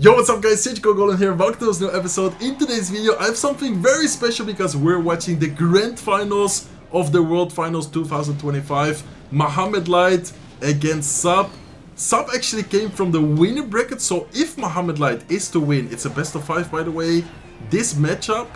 Yo, what's up guys, it's Goblin here, welcome to this new episode. In today's video I have something very special because we're watching the grand finals of the World Finals 2025. Mohamed Light against Sub. Sub actually came from the winner bracket, so if Mohamed Light is to win, it's a best of 5 by the way, this matchup,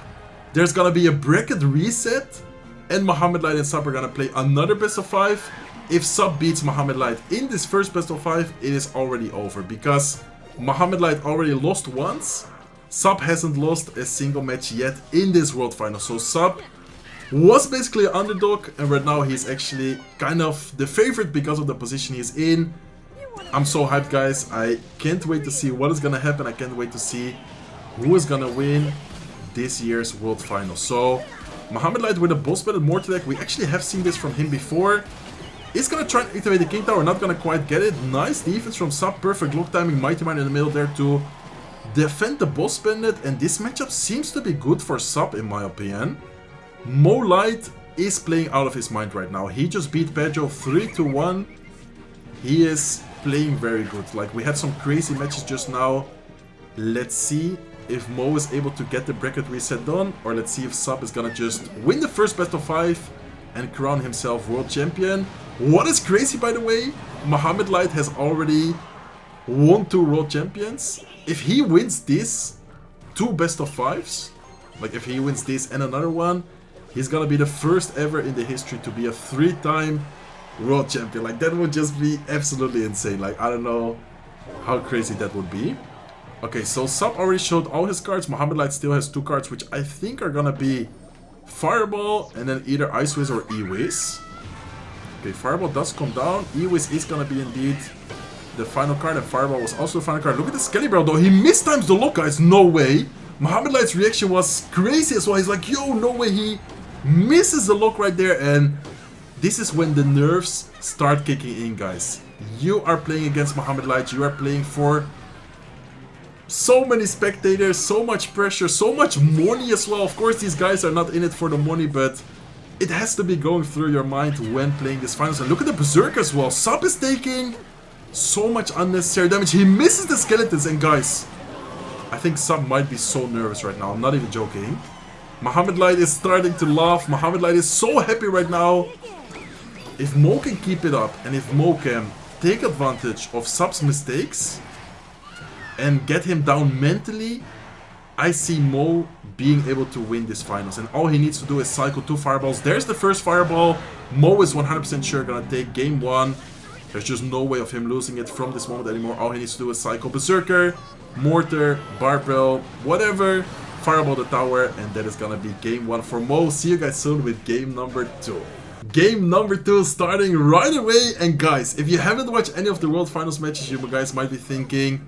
there's gonna be a bracket reset and Mohamed Light and Sub are gonna play another best of 5. If Sub beats Mohamed Light in this first best of 5, it is already over because Mohamed Light already lost once. Sub hasn't lost a single match yet in this World Final. So Sub was basically an underdog and right now he's actually kind of the favorite because of the position he's in. I'm so hyped guys, I can't wait to see what is gonna happen. I can't wait to see who is gonna win this year's World Final. So Mohamed Light with a boss battle mortar deck, we actually have seen this from him before. He's gonna try and activate the King Tower, not gonna quite get it. Nice defense from Sub, perfect lock timing, Mighty Mine in the middle there to defend the boss bandit. And this matchup seems to be good for Sub in my opinion. Mo Light is playing out of his mind right now. He just beat Pedro 3-1. He is playing very good. Like we had some crazy matches just now. Let's see if Mo is able to get the bracket reset done, or let's see if Sub is gonna just win the first best of 5 and crown himself world champion. What is crazy by the way, Mohamed Light has already won 2 world champions. If he wins this 2 best of 5s, like if he wins this and another one, he's gonna be the first ever in the history to be a 3-time world champion. Like that would just be absolutely insane. Like I don't know how crazy that would be. Okay, so Sub already showed all his cards. Mohamed Light still has 2 cards which I think are gonna be Fireball and then either Ice Wiz or E-Wiz. Okay, Fireball does come down. E-Wiz is gonna be indeed the final card, and Fireball was also the final card. Look at the Skelly though, he mistimes the lock guys, no way. Mohamed Light's reaction was crazy as well. He's like, yo, no way, he misses the lock right there. And this is when the nerves start kicking in guys. You are playing against Mohamed Light, you are playing for so many spectators, so much pressure, so much money as well. Of course these guys are not in it for the money, but it has to be going through your mind when playing this finals. And look at the Berserker as well. Sub is taking so much unnecessary damage. He misses the skeletons, and guys, I think Sub might be so nervous right now. I'm not even joking. Mohamed Light is starting to laugh. Mohamed Light is so happy right now. If Mo can keep it up and if Mo can take advantage of Sub's mistakes and get him down mentally, I see Mo being able to win this finals. And all he needs to do is cycle 2 fireballs. There's the first fireball. Mo is 100% sure gonna take game 1. There's just no way of him losing it from this moment anymore. All he needs to do is cycle Berserker, Mortar, Barbell, whatever, fireball the tower, and that is gonna be game 1 for Mo. See you guys soon with game number 2. Game number 2 starting right away. And guys, if you haven't watched any of the World Finals matches, you guys might be thinking,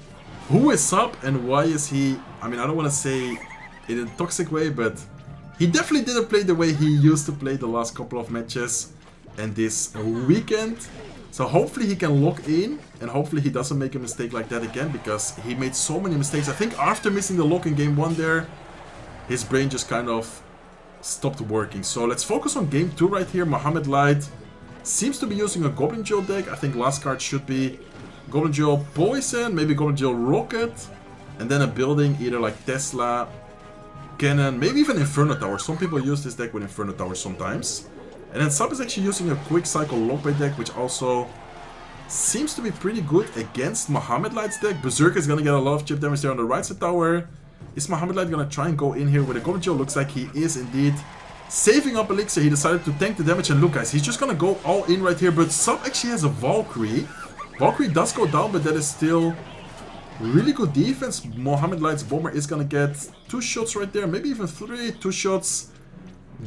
who is Sub and why is he, I mean, I don't want to say in a toxic way, but he definitely didn't play the way he used to play the last couple of matches and this weekend. So hopefully he can lock in and hopefully he doesn't make a mistake like that again, because he made so many mistakes. I think after missing the lock in game 1 there, his brain just kind of stopped working. So let's focus on game 2 right here. Mohamed Light seems to be using a Goblin Jewel deck. I think last card should be Goblin Jewel Poison, maybe Goblin Jewel Rocket, and then a building either like Tesla, Cannon, maybe even Inferno Tower. Some people use this deck with Inferno Tower sometimes. And then Sub is actually using a Quick Cycle Lockbait deck, which also seems to be pretty good against Mohamed Light's deck. Berserker is gonna get a lot of chip damage there on the right side tower. Is Mohamed Light gonna try and go in here with a Goblin Jewel? Looks like he is indeed saving up Elixir. He decided to tank the damage, and look guys, he's just gonna go all in right here. But Sub actually has a Valkyrie. Valkyrie does go down, but that is still really good defense. Mohamed Light's Bomber is gonna get 2 shots right there, maybe even 3, 2 shots.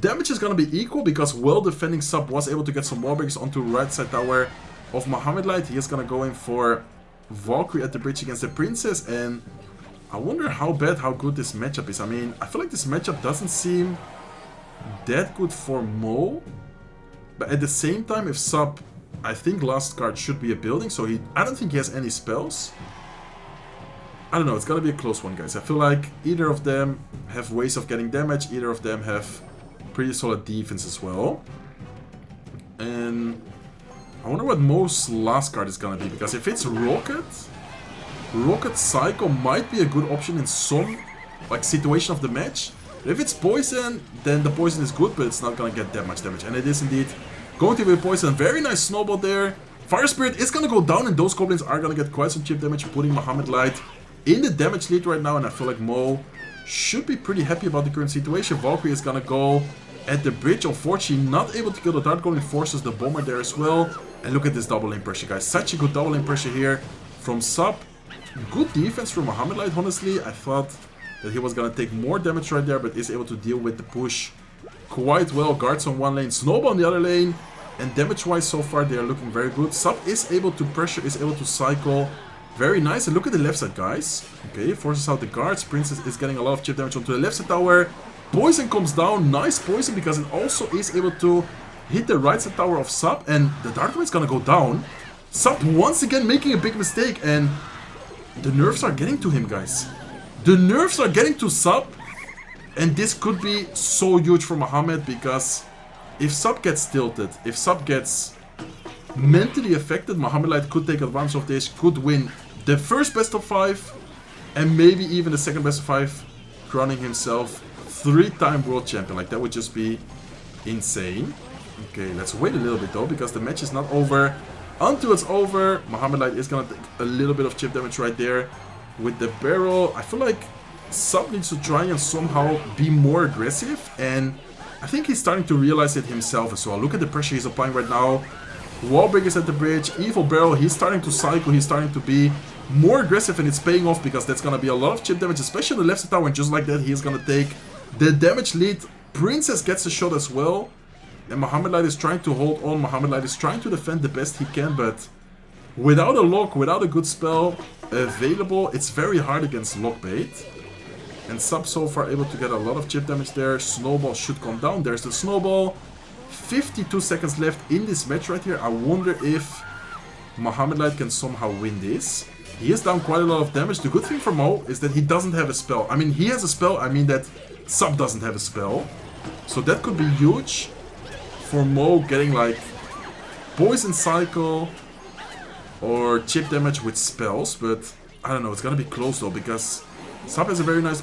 Damage is gonna be equal because well defending Sub was able to get some wall breaks onto right side tower of Mohamed Light. He is gonna go in for Valkyrie at the bridge against the Princess, and I wonder how bad, how good this matchup is. I mean, I feel like this matchup doesn't seem that good for Mo, but at the same time, if Sub, I think last card should be a building, so I don't think he has any spells. I don't know, it's gonna be a close one, guys. I feel like either of them have ways of getting damage, either of them have pretty solid defense as well. And I wonder what Mo's last card is gonna be, because if it's Rocket, Rocket Psycho might be a good option in some like situation of the match. If it's poison, then the poison is good, but it's not gonna get that much damage. And it is indeed going to be poison. Very nice snowball there. Fire Spirit is gonna go down, and those goblins are gonna get quite some chip damage, putting Mohamed Light in the damage lead right now. And I feel like Mo should be pretty happy about the current situation. Valkyrie is gonna go at the bridge. Unfortunately, not able to kill the Dart Goblin, forces the bomber there as well. And look at this double lane pressure, guys. Such a good double lane pressure here from Sub. Good defense from Mohamed Light, honestly. I thought that he was gonna take more damage right there, but is able to deal with the push quite well. Guards on one lane, Snowball on the other lane. And damage-wise, so far, they are looking very good. Sub is able to pressure, is able to cycle. Very nice. And look at the left side, guys. Okay, forces out the guards. Princess is getting a lot of chip damage onto the left side tower. Poison comes down. Nice poison, because it also is able to hit the right side tower of Sub. And the Dark One is gonna go down. Sub once again making a big mistake. And the nerfs are getting to him, guys. The nerfs are getting to Sub. And this could be so huge for Mohamed, because if Sub gets tilted, if Sub gets mentally affected, Mohamed Light could take advantage of this, could win the first best of 5, and maybe even the second best of 5, crowning himself 3-time world champion. Like, that would just be insane. Okay, let's wait a little bit though, because the match is not over until it's over. Mohamed Light is gonna take a little bit of chip damage right there with the barrel. I feel like Sub needs to try and somehow be more aggressive, and I think he's starting to realize it himself as well. Look at the pressure he's applying right now. Wallbreakers at the bridge, Evil Barrel, he's starting to cycle, he's starting to be more aggressive, and it's paying off, because that's gonna be a lot of chip damage, especially on the left side tower, and just like that, he's gonna take the damage lead. Princess gets a shot as well, and Mohamed Light is trying to hold on. Mohamed Light is trying to defend the best he can, but without a lock, without a good spell available, it's very hard against Lockbait. And Sub so far able to get a lot of chip damage there. Snowball should come down. There's the Snowball. 52 seconds left in this match right here. I wonder if Mohamed Light can somehow win this. He is down quite a lot of damage. The good thing for Mo is that he doesn't have a spell. I mean, he has a spell. I mean that Sub doesn't have a spell. So that could be huge for Mo, getting like Poison Cycle or chip damage with spells. But I don't know. It's going to be close though, because Sub has a very nice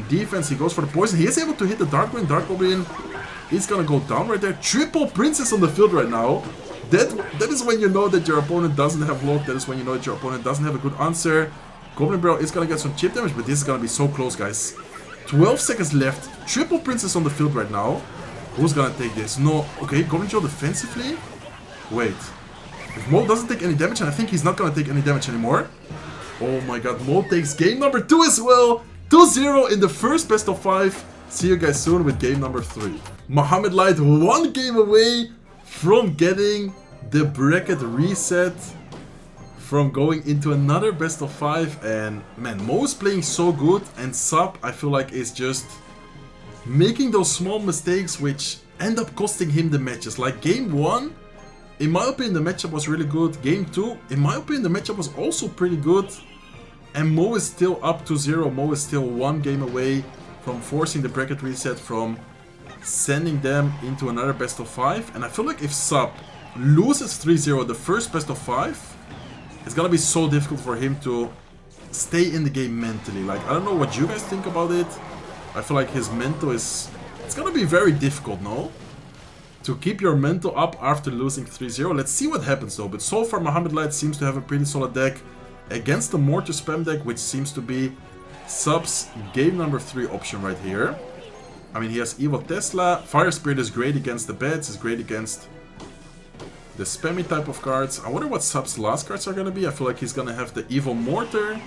defense. He goes for the poison. He is able to hit the Dark Goblin. Dark Goblin is gonna go down right there. Triple Princess on the field right now. That is when you know that your opponent doesn't have lock. That is when you know that your opponent doesn't have a good answer. Goblin Barrel is gonna get some chip damage, but this is gonna be so close, guys. 12 seconds left. Triple Princess on the field right now. Who's gonna take this? No. Okay, Goblin Joe defensively. Wait. If Mo doesn't take any damage, and I think he's not gonna take any damage anymore. Oh my god, Mo takes game number 2 as well. 2-0 in the first best of 5. See you guys soon with game number 3. Mohamed Light 1 game away from getting the bracket reset, from going into another best of 5. And man, Mo is playing so good, and Sub, I feel like, is just making those small mistakes which end up costing him the matches. Like game 1, in my opinion, the matchup was really good. Game 2, in my opinion, the matchup was also pretty good. And Mo is still up to 0. Mo is still 1 game away from forcing the bracket reset, from sending them into another best of 5. And I feel like if Sub loses 3-0 the first best of 5, it's gonna be so difficult for him to stay in the game mentally. Like, I don't know what you guys think about it. I feel like his mental is... It's gonna be very difficult, no? To keep your mental up after losing 3-0. Let's see what happens though. But so far, Mohamed Light seems to have a pretty solid deck against the Mortar Spam deck, which seems to be Sub's game number 3 option right here. I mean, he has Evil Tesla. Fire Spirit is great against the beds, is great against the spammy type of cards. I wonder what Sub's last cards are going to be. I feel like he's going to have the Evil Mortar,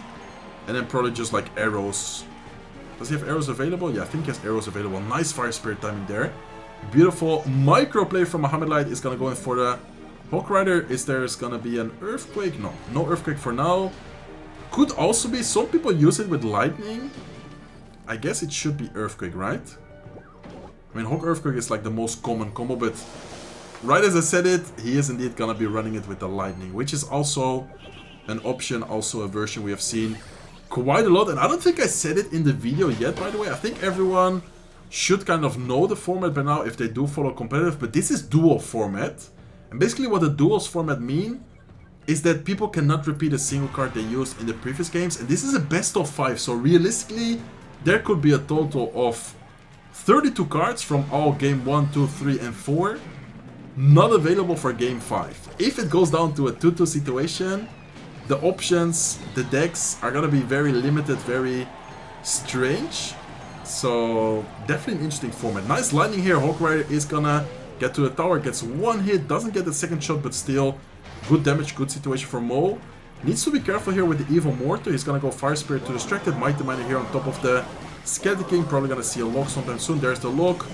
and then probably just like arrows. Does he have arrows available? Yeah, I think he has arrows available. Nice Fire Spirit timing there. Beautiful micro play from Mohamed Light. Is going to go in for the Hawk Rider. Is there's gonna be an Earthquake? No, no Earthquake for now. Could also be, some people use it with Lightning. I guess it should be Earthquake, right? I mean, Hawk Earthquake is like the most common combo, but right as I said it, he is indeed gonna be running it with the Lightning, which is also an option, also a version we have seen quite a lot. And I don't think I said it in the video yet, by the way. I think everyone should kind of know the format by now if they do follow competitive, but this is dual format. And basically what the duels format mean is that people cannot repeat a single card they used in the previous games, and this is a best of 5, so realistically there could be a total of 32 cards from all game 1, 2, 3 and 4 not available for game 5. If it goes down to a 2-2 situation, the options, the decks are gonna be very limited, very strange. So definitely an interesting format. Nice lightning here. Hawk Rider is gonna get to the tower, gets one hit, doesn't get the second shot, but still good damage, good situation for Mo. Needs to be careful here with the Evil Mortar. He's gonna go Fire Spirit to distract it. Mighty Miner here on top of the Skeleton King. Probably gonna see a lock sometime soon. There's the lock.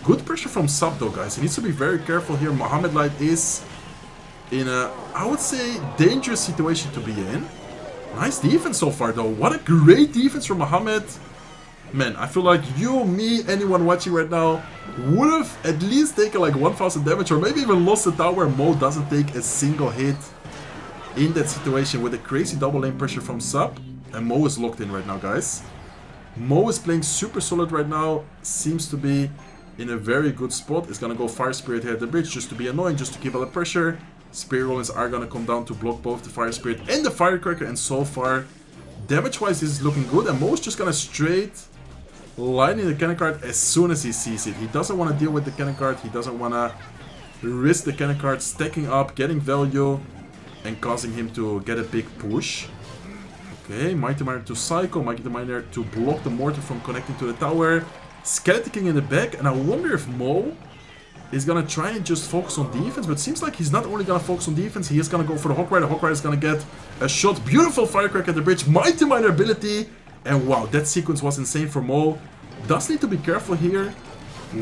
Good pressure from Sub though, guys. He needs to be very careful here. Mohamed Light is in a, I would say, dangerous situation to be in. Nice defense so far though. What a great defense from Mohamed. Man, I feel like you, me, anyone watching right now would have at least taken like 1000 damage or maybe even lost the tower. Mo doesn't take a single hit in that situation with a crazy double lane pressure from Sub. And Mo is locked in right now, guys. Mo is playing super solid right now. Seems to be in a very good spot. Is gonna go Fire Spirit here at the bridge just to be annoying, just to keep all the pressure. Spirit Rollings are gonna come down to block both the Fire Spirit and the Firecracker, and so far, damage-wise, this is looking good. And Mo is just gonna straight lightning the cannon card as soon as he sees it. He doesn't want to deal with the cannon card. He doesn't want to risk the cannon card stacking up, getting value, and causing him to get a big push. Okay, Mighty Miner to Psycho, Mighty Miner to block the mortar from connecting to the tower. Skeleton King in the back, and I wonder if Mo is gonna try and just focus on defense, but it seems like he's not only gonna focus on defense, he is gonna go for the Hawk Rider. Hawk Rider is gonna get a shot. Beautiful Firecracker at the bridge, Mighty Miner ability, and wow, that sequence was insane for Mo. Does need to be careful here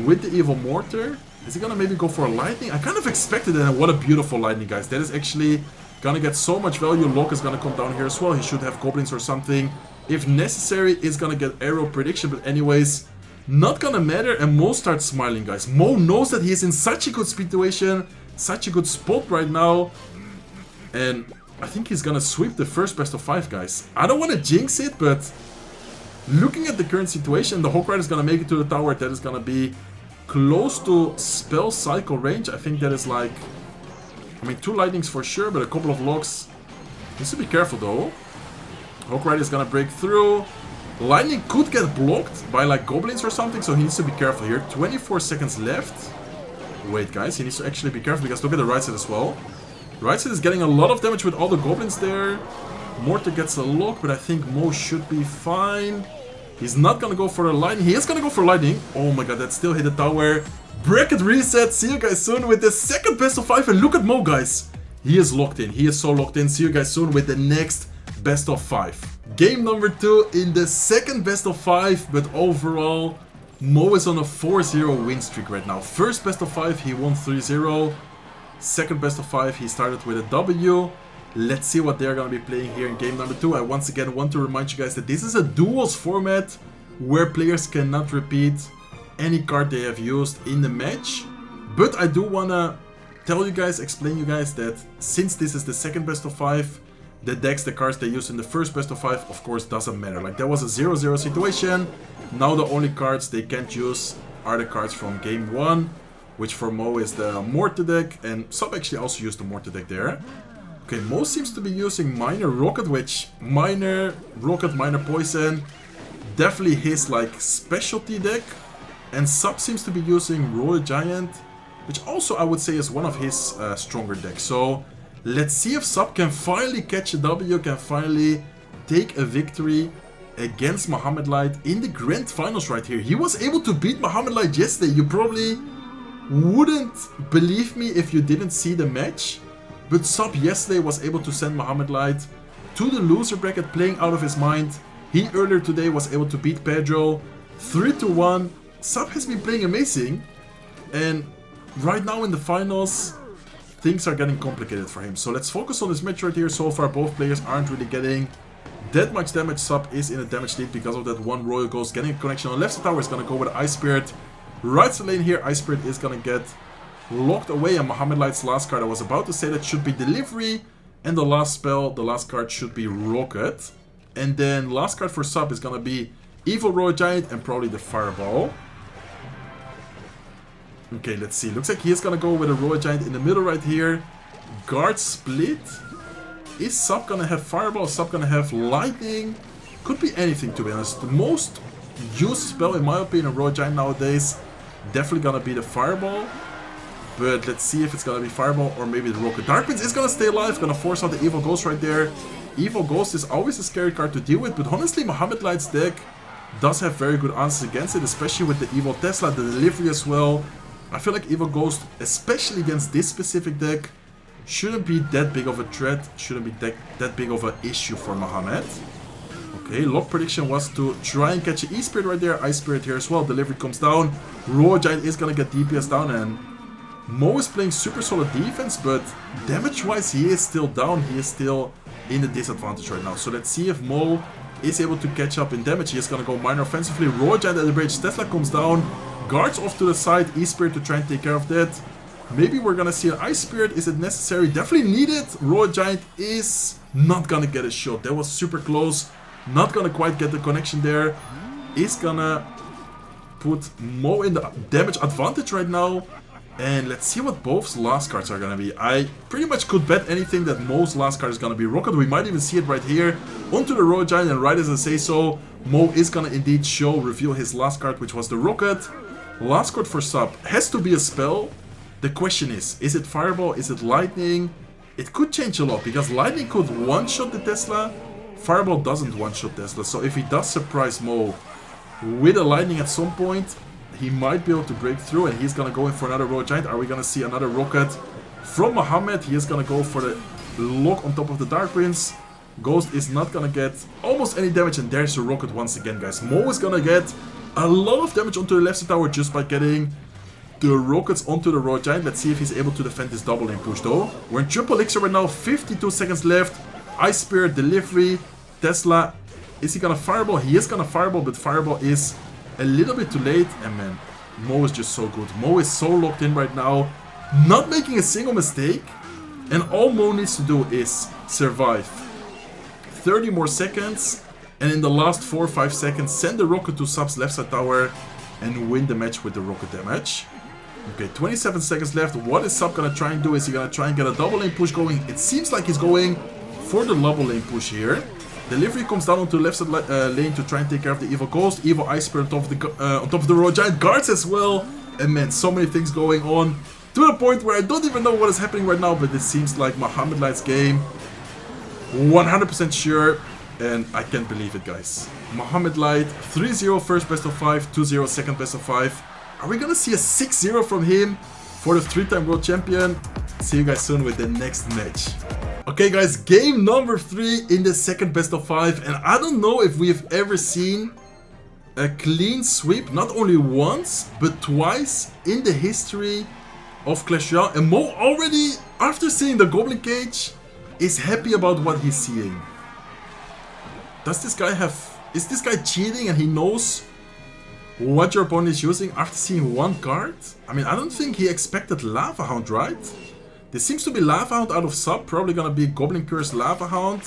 with the Evil Mortar. Is he gonna maybe go for a Lightning? I kind of expected it, and what a beautiful Lightning, guys. That is actually gonna get so much value. Lock is gonna come down here as well. He should have Goblins or something. If necessary, is gonna get Arrow Prediction, but anyways, not gonna matter, and Mo starts smiling, guys. Mo knows that he is in such a good situation, such a good spot right now, and I think he's gonna sweep the first best of 5, guys. I don't want to jinx it, but looking at the current situation, the Hawk Rider is gonna make it to the tower. That is gonna be close to Spell Cycle range. I think that is like, I mean, 2 lightnings for sure, but a couple of locks. Needs to be careful though. Hawk Rider is gonna break through. Lightning could get blocked by like goblins or something, so he needs to be careful here. 24 seconds left. Wait, guys, he needs to actually be careful because look at the right side as well. Right side is getting a lot of damage with all the goblins there. Mortar gets a lock, but I think Mo should be fine. He's not gonna go for a lightning. He is gonna go for lightning. Oh my god, that still hit the tower. Bracket reset. See you guys soon with the second best of 5. And look at Mo, guys. He is locked in. He is so locked in. See you guys soon with the next best of 5. Game number 2 in the second best of 5, but overall, Mo is on a 4-0 win streak right now. First best of 5, he won 3-0. Second best of 5, he started with a W. Let's see what they're going to be playing here in game number 2. I once again want to remind you guys that this is a duels format where players cannot repeat any card they have used in the match. But I do want to tell you guys, explain you guys that since this is the second best of 5, the decks, the cards they used in the first best of 5, of course, doesn't matter. Like, there was a 0-0 situation. Now the only cards they can't use are the cards from game 1, which for Mo is the Mortar deck, and Sub actually also used the Mortar deck there. Okay, Mo seems to be using Minor Rocket, which Minor Rocket, Minor Poison, definitely his like specialty deck. And Sub seems to be using Royal Giant, which also I would say is one of his stronger decks. So let's see if Sub can finally catch a W, can finally take a victory against Mohamed Light in the grand finals right here. He was able to beat Mohamed Light yesterday. You probably wouldn't believe me if you didn't see the match. But Sub yesterday was able to send Mohamed Light to the loser bracket, playing out of his mind. He earlier today was able to beat Pedro 3-1. Sub has been playing amazing. And right now in the finals, things are getting complicated for him. So let's focus on this match right here. So far, both players aren't really getting that much damage. Sub is in a damage lead because of that one Royal Ghost. Getting a connection on left side tower is going to go with Ice Spirit. Right side lane here, Ice Spirit is going to get locked away. And Mohamed Light's last card, I was about to say that should be Delivery. And the last spell, the last card should be Rocket. And then last card for Sub is going to be Evil Royal Giant and probably the Fireball. Okay, let's see. Looks like he is going to go with a Royal Giant in the middle right here. Guard split. Is Sub gonna have Fireball? Sub gonna have Lightning? Could be anything, to be honest. The most used spell, in my opinion, in Royal Giant nowadays, definitely gonna be the Fireball. But let's see if it's gonna be Fireball or maybe the Rocket. Dark Prince is gonna stay alive, gonna force out the Evil Ghost right there. Evil Ghost is always a scary card to deal with, but honestly, Mohamed Light's deck does have very good answers against it, especially with the Evil Tesla, the delivery as well. I feel like Evil Ghost, especially against this specific deck, shouldn't be that big of a threat, shouldn't be that big of an issue for Mohamed. Okay, lock prediction was to try and catch an E-Spirit right there, Ice Spirit here as well, delivery comes down, Royal Giant is gonna get DPS down, and Mo is playing super solid defense, but damage-wise he is still down, he is still in the disadvantage right now. So let's see if Mo is able to catch up in damage. He is gonna go minor offensively, Royal Giant at the bridge, Tesla comes down, guards off to the side, E-Spirit to try and take care of that. Maybe we're gonna see an Ice Spirit, is it necessary? Definitely needed. Royal Giant is not gonna get a shot, that was super close, not gonna quite get the connection there. Is gonna put Mo in the damage advantage right now. And let's see what both's last cards are gonna be. I pretty much could bet anything that Mo's last card is gonna be Rocket. We might even see it right here onto the Royal Giant, and right as I say so, Mo is gonna indeed reveal his last card, which was the Rocket. Last card for Sub has to be a spell. The question is it Fireball, is it Lightning? It could change a lot, because Lightning could one-shot the Tesla, Fireball doesn't one-shot Tesla. So if he does surprise Mo with a Lightning at some point, he might be able to break through, and he's gonna go in for another Royal Giant. Are we gonna see another Rocket from Mohamed? He is gonna go for the lock on top of the Dark Prince. Ghost is not gonna get almost any damage, and there's a Rocket once again, guys. Mo is gonna get a lot of damage onto the left side tower just by getting the Rockets onto the Royal Giant. Let's see if he's able to defend this double lane push though. We're in triple elixir right now, 52 seconds left. Ice Spirit, delivery, Tesla. Is he gonna Fireball? He is gonna Fireball, but Fireball is a little bit too late, and man, Mo is just so good. Mo is so locked in right now, not making a single mistake, and all Mo needs to do is survive 30 more seconds, and in the last 4 or 5 seconds send the Rocket to Sub's left side tower and win the match with the Rocket damage. Okay, 27 seconds left. What is Sub gonna try and do? Is he gonna try and get a double lane push going? It seems like he's going for the double lane push here. Delivery comes down onto the left side lane to try and take care of the Evil Ghost. Evil Ice Spirit on top of the Royal Giant, guards as well. And man, so many things going on, to the point where I don't even know what is happening right now, but it seems like Mohamed Light's game. 100% sure, and I can't believe it, guys. Mohamed Light, 3-0 first best of 5, 2-0 second best of 5. Are we gonna see a 6-0 from him for the 3-time world champion? See you guys soon with the next match. Okay guys, game number 3 in the second best of 5, and I don't know if we have ever seen a clean sweep, not only once, but twice in the history of Clash Royale. And Mo already, after seeing the Goblin Cage, is happy about what he's seeing. Does this guy have... Is this guy cheating and he knows what your opponent is using after seeing one card? I mean, I don't think he expected Lava Hound, right? This seems to be Lava Hound out of Sub, probably gonna be Goblin Curse Lava Hound.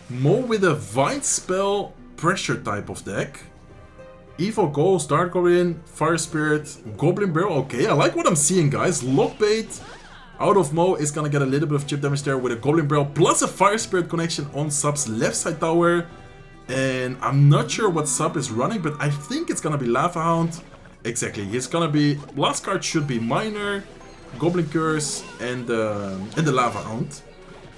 Mo with a Vine Spell pressure type of deck. Evil Ghost, Dark Goblin, Fire Spirit, Goblin Barrel. Okay, I like what I'm seeing, guys. Lockbait out of Mo is gonna get a little bit of chip damage there with a Goblin Barrel plus a Fire Spirit connection on Sub's left side tower. And I'm not sure what Sub is running, but I think it's gonna be Lava Hound. Exactly, he's gonna be... Last card should be Miner, Goblin Curse, and the Lava Hound.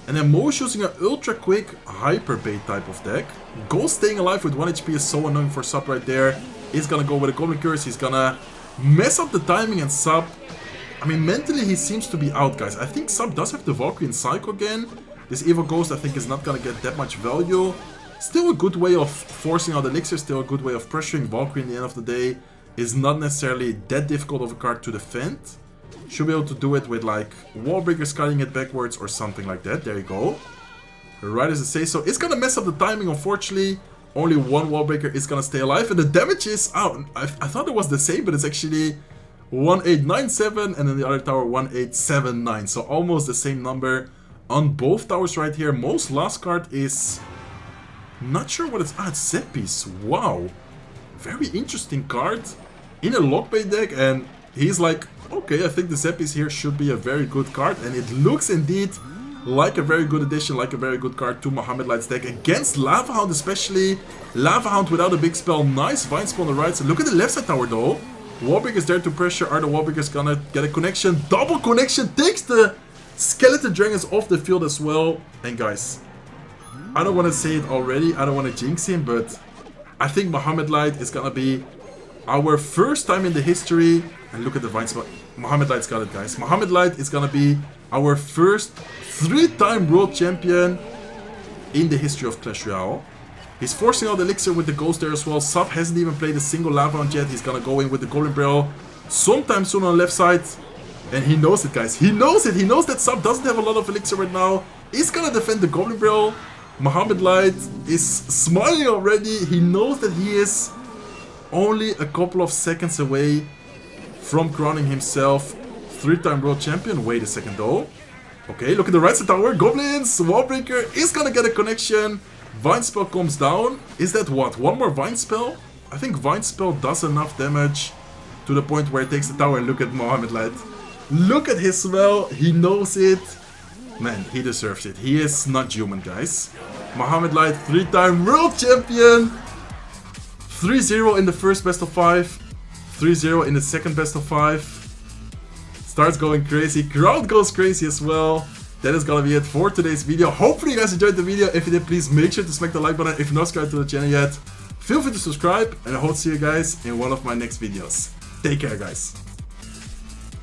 And then Mo is using an ultra quick Hyper Bait type of deck. Ghost staying alive with 1 HP is so annoying for Sub right there. He's gonna go with a Goblin Curse, he's gonna mess up the timing, and Sub... I mean, mentally he seems to be out, guys. I think Sub does have the Valkyrie and Psycho again. This Evil Ghost I think is not gonna get that much value. Still a good way of forcing out Elixir, still a good way of pressuring. Valkyrie in the end of the day is not necessarily that difficult of a card to defend. Should be able to do it with like Wall Breakers, cutting it backwards or something like that. There you go. Right as I say so. It's gonna mess up the timing, unfortunately. Only one Wall Breaker is gonna stay alive, and the damage is out. I thought it was the same, but it's actually 1897, and then the other tower 1879. So almost the same number on both towers right here. Most last card is... Not sure what it's... Ah, it's set piece. Wow. Very interesting card in a Lockbait deck, and he's like, okay, I think the set piece here should be a very good card, and it looks indeed like a very good addition, like a very good card to Mohamed Light's deck. Against Lava Hound especially. Lava Hound without a big spell. Nice Vine Spell on the right side. Look at the left side tower though. Wallbreaker is there to pressure. Are the Wallbreakers gonna get a connection? Double connection. Takes the Skeleton Dragons off the field as well. And guys, I don't want to say it already. I don't want to jinx him, but I think Mohamed Light is gonna be our first time in the history. And look at the Vine Spell. Mohamed Light's got it, guys. Mohamed Light is gonna be our first 3-time world champion in the history of Clash Royale. He's forcing out Elixir with the Ghost there as well. Sub hasn't even played a single Lava Hound yet. He's gonna go in with the Goblin Barrel sometime soon on the left side. And he knows it, guys. He knows it. He knows that Sub doesn't have a lot of Elixir right now. He's gonna defend the Goblin Barrel. Mohamed Light is smiling already. He knows that he is only a couple of seconds away from crowning himself 3-time world champion. Wait a second though. Okay, look at the right side tower. Goblins. Wallbreaker is gonna get a connection. Vine Spell comes down. Is that what? One more Vine Spell? I think Vine Spell does enough damage to the point where it takes the tower. Look at Mohamed Light. Look at his spell. He knows it. Man, he deserves it. He is not human, guys. Mohamed Light, 3-time world champion. 3-0 in the first best of 5. 3-0 in the second best of 5. Starts going crazy. Crowd goes crazy as well. That is gonna be it for today's video. Hopefully you guys enjoyed the video. If you did, please make sure to smack the like button. If you're not subscribed to the channel yet, feel free to subscribe. And I hope to see you guys in one of my next videos. Take care, guys.